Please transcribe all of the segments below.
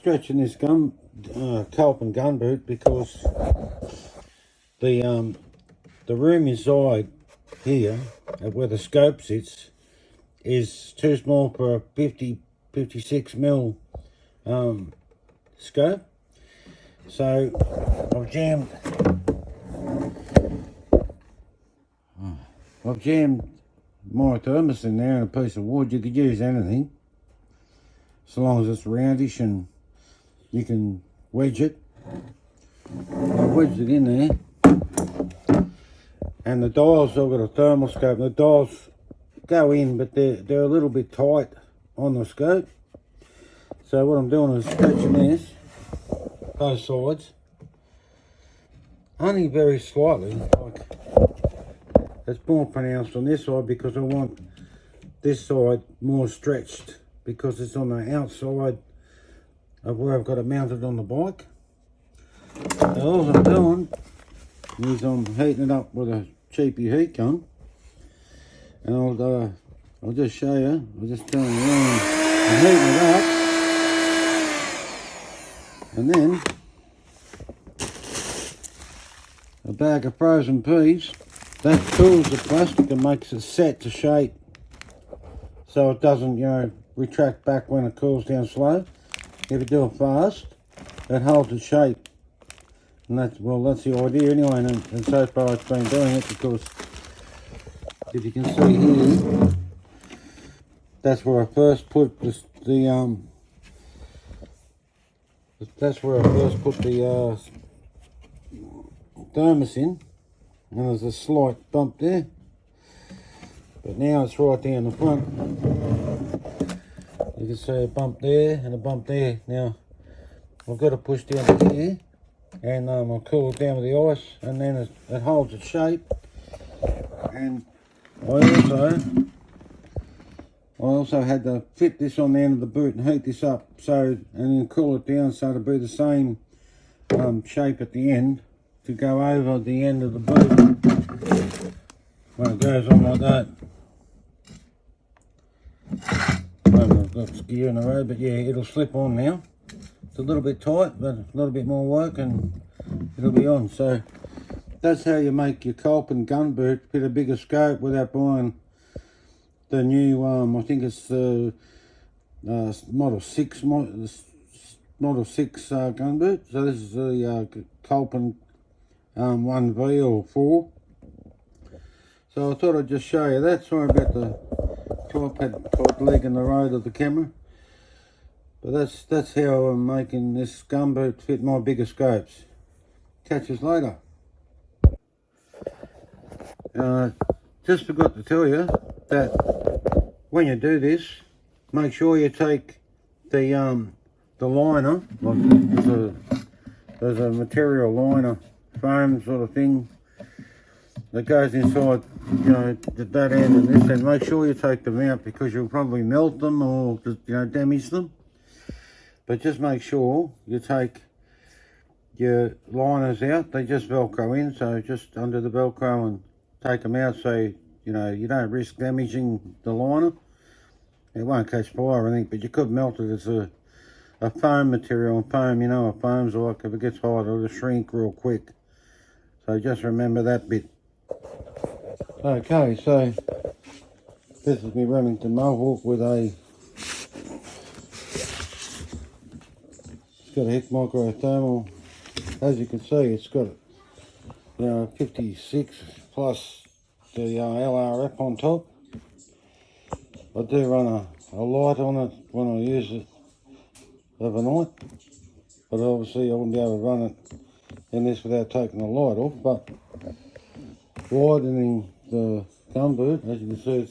stretching this Kolpin gun boot because the room inside here, where the scope sits, is too small for a 56 mil scope. So I've jammed my thermos in there and a piece of wood. You could use anything, so long as it's roundish and you can wedge it. I wedged it in there, and the dials, I've got a thermal scope, and the dials go in, but they're a little bit tight on the scope. So what I'm doing is stretching this, both sides, only very slightly. Like, it's more pronounced on this side because I want this side more stretched because it's on the outside of where I've got it mounted on the bike. So all I'm doing is I'm heating it up with a cheapy heat gun, and I'll just show you. I'll just turn it around and heating it up, and then a bag of frozen peas. That cools the plastic and makes it set to shape, so it doesn't, retract back when it cools down slow. If you do it fast, it holds its shape, and that's the idea anyway. And so far it's been doing it, because if you can see here, that's where I first put the thermos in. And there's a slight bump there, but now it's right down the front. You can see a bump there and a bump there. Now I've got to push down to here, and I'll cool it down with the ice, and then it holds its shape. And I also had to fit this on the end of the boot and heat this up, and then cool it down so it'll be the same shape at the end to go over the end of the boot when it goes on like that. I've got gear in the road, but yeah, it'll slip on now. It's a little bit tight, but a little bit more work and it'll be on. So that's how you make your Kolpin gun boot fit a bigger scope without buying the new I think it's the Model 6 gun boot. So this is the Kolpin 1V or 4. So I thought I'd just show you that. Sorry about the tripod leg in the road of the camera, but that's how I'm making this gun boot fit my bigger scopes. Catch us later. Just forgot to tell you that when you do this, make sure you take the liner. There's a material liner, foam sort of thing that goes inside, that end and this end. Make sure you take them out, because you'll probably melt them or damage them. But just make sure you take your liners out. They just velcro in, so just under the velcro and take them out, so you don't risk damaging the liner. It won't catch fire or anything, but you could melt it. It's a foam material, and foam, what foam's like. If it gets hot, it'll shrink real quick. So just remember that bit. Okay, so this is my Remington Mohawk with it's got a Hick micro thermal. As you can see, it's got 56 plus the LRF on top. I do run a light on it when I use it overnight, but obviously I wouldn't be able to run it in this without taking the light off. But widening the gun boot, as you can see,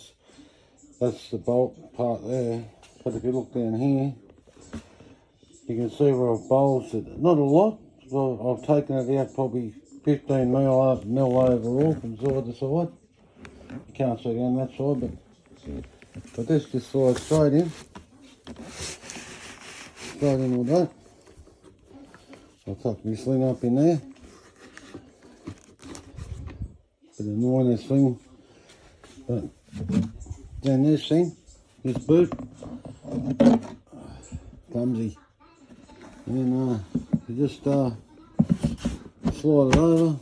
that's the bolt part there. But if you look down here, you can see where I've bulged it. Not a lot. Well, I've taken it out probably 15 mil overall from side to side. You can't see down that side, but this just slides straight in. Straight in with that. I'll tuck my sling up in there. Bit annoying, this thing. But then this boot, clumsy. and you just slide it over.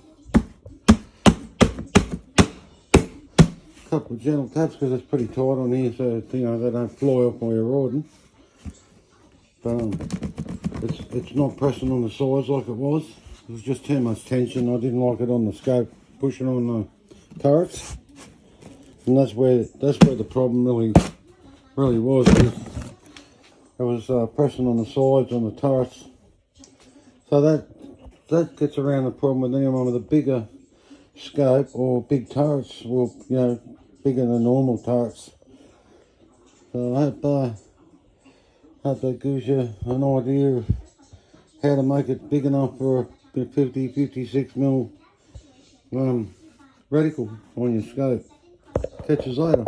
A couple of gentle taps because it's pretty tight on here, so you know they don't fly off while you're riding. But it's not pressing on the sides like it was. It was just too much tension. I didn't like it on the scope pushing on the turrets, and that's where the problem really was. It was pressing on the sides on the turrets. So that gets around the problem with anyone with a bigger scope or big turrets, or you know, bigger than normal turrets. So I hope that gives you an idea of how to make it big enough for a 56 mil reticle on your scope. Catch you later.